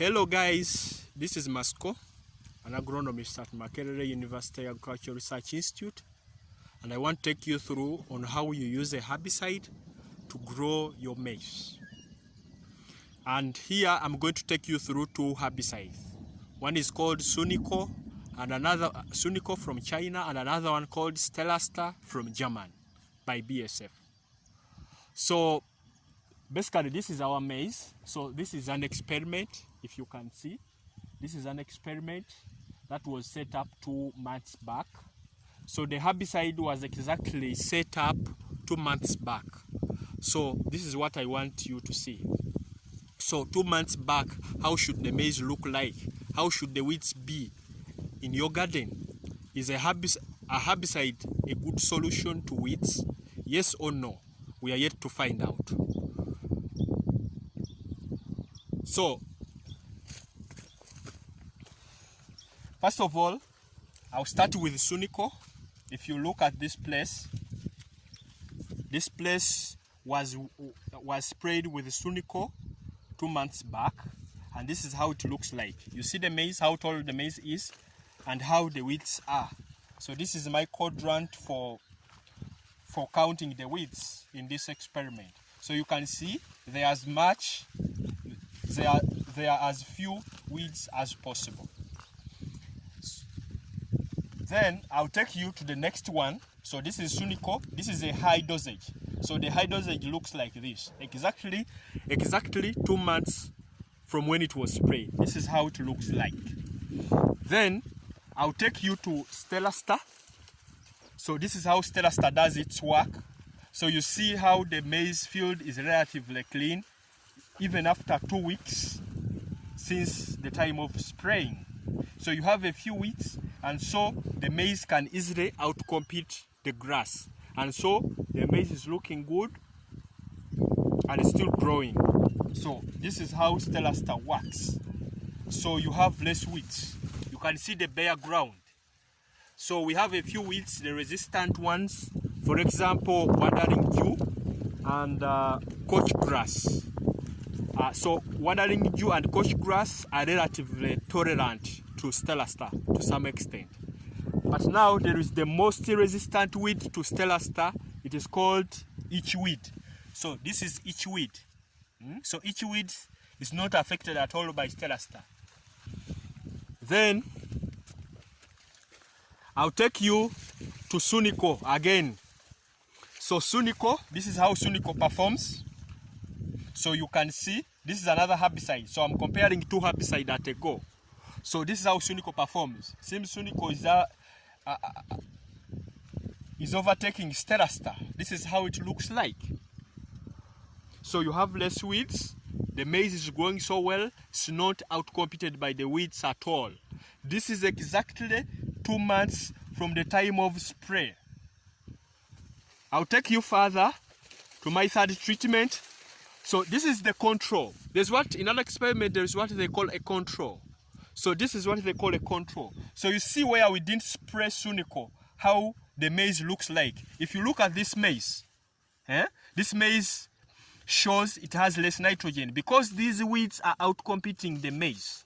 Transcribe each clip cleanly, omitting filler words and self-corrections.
Hello guys, this is Masco, an agronomist at Makerere University Agricultural Research Institute, and I want to take you through on how you use a herbicide to grow your maize. And here I'm going to take you through two herbicides. One is called sunico, and another sunico from China, and another one called Stellastar from Germany by BSF. So basically this is our maize. So this is an experiment, if you can see. This is an experiment that was set up 2 months back. So the herbicide was exactly set up 2 months back. So this is what I want you to see. So 2 months back, how should the maize look like? How should the weeds be in your garden? Is a herbicide a good solution to weeds? Yes or no? We are yet to find out. So, first of all, I'll start with sunico. If you look at this place was sprayed with sunico 2 months back, and this is how it looks like. You see the maize, how tall the maize is, and how the weeds are. So this is my quadrant for counting the weeds in this experiment. So you can see there are as few weeds as possible. Then I'll take you to the next one. So this is sunico. This is a high dosage. So the high dosage looks like this. Exactly 2 months from when it was sprayed. This is how it looks like. Then I'll take you to Stellastar. So this is how Stellastar does its work. So you see how the maize field is relatively clean, even after 2 weeks since the time of spraying. So you have a few weeds, and so the maize can easily outcompete the grass. And so the maize is looking good and it's still growing. So this is how Stellastar works. So you have less weeds. You can see the bare ground. So we have a few weeds, the resistant ones, for example, wandering dew and couch grass. So wandering dew and couch grass are relatively tolerant to Stellastar to some extent. But now there is the most resistant weed to Stellastar. It is called itchweed. So this is itchweed. So itchweed is not affected at all by Stellastar. Then I'll take you to sunico again. So sunico, this is how sunico performs. So you can see this is another herbicide. So I'm comparing 2 herbicides at a go. So this is how sunico performs. Seems sunico is overtaking Stellastar. This is how it looks like. So you have less weeds. The maize is growing so well, it's not outcompeted by the weeds at all. This is exactly 2 months from the time of spray. I'll take you further to my third treatment. So this is the control. There's what in an experiment there is what they call a control. So this is what they call a control. So you see where we didn't spray sunico, how the maize looks like. If you look at this maize, this maize shows it has less nitrogen because these weeds are outcompeting the maize.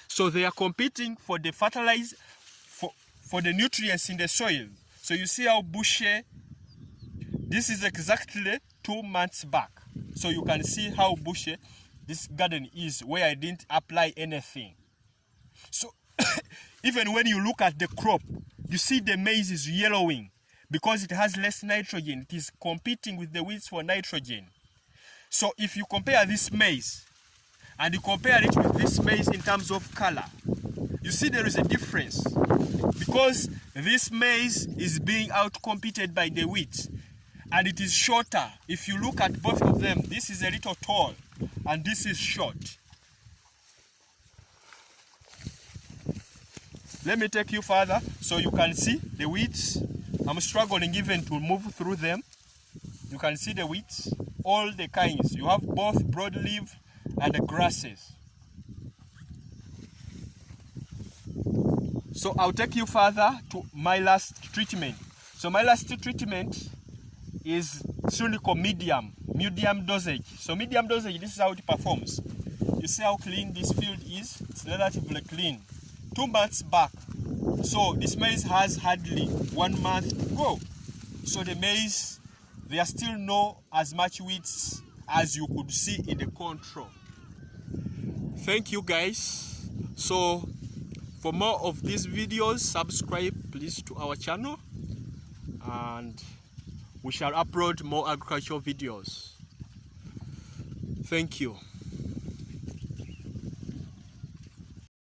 So they are competing for the fertilizer, for the nutrients in the soil. So you see how bushy. This is exactly 2 months back. So you can see how bushy this garden is where I didn't apply anything. So even when you look at the crop, you see the maize is yellowing because it has less nitrogen. It is competing with the weeds for nitrogen. So if you compare this maize and you compare it with this maize in terms of color, you see there is a difference because this maize is being outcompeted by the weeds and it is shorter. If you look at both of them, this is a little tall and this is short. Let me take you further so you can see the weeds. I'm struggling even to move through them. You can see the weeds, all the kinds. You have both broadleaf and the grasses. So I'll take you further to my last treatment. So my last treatment is sunico medium dosage. So medium dosage, this is how it performs. You see how clean this field is? It's relatively clean. 2 months back. So this maize has hardly 1 month to go. So the maize, there are still no as much weeds as you could see in the control. Thank you guys. So for more of these videos, subscribe please to our channel, and we shall upload more agricultural videos. Thank you.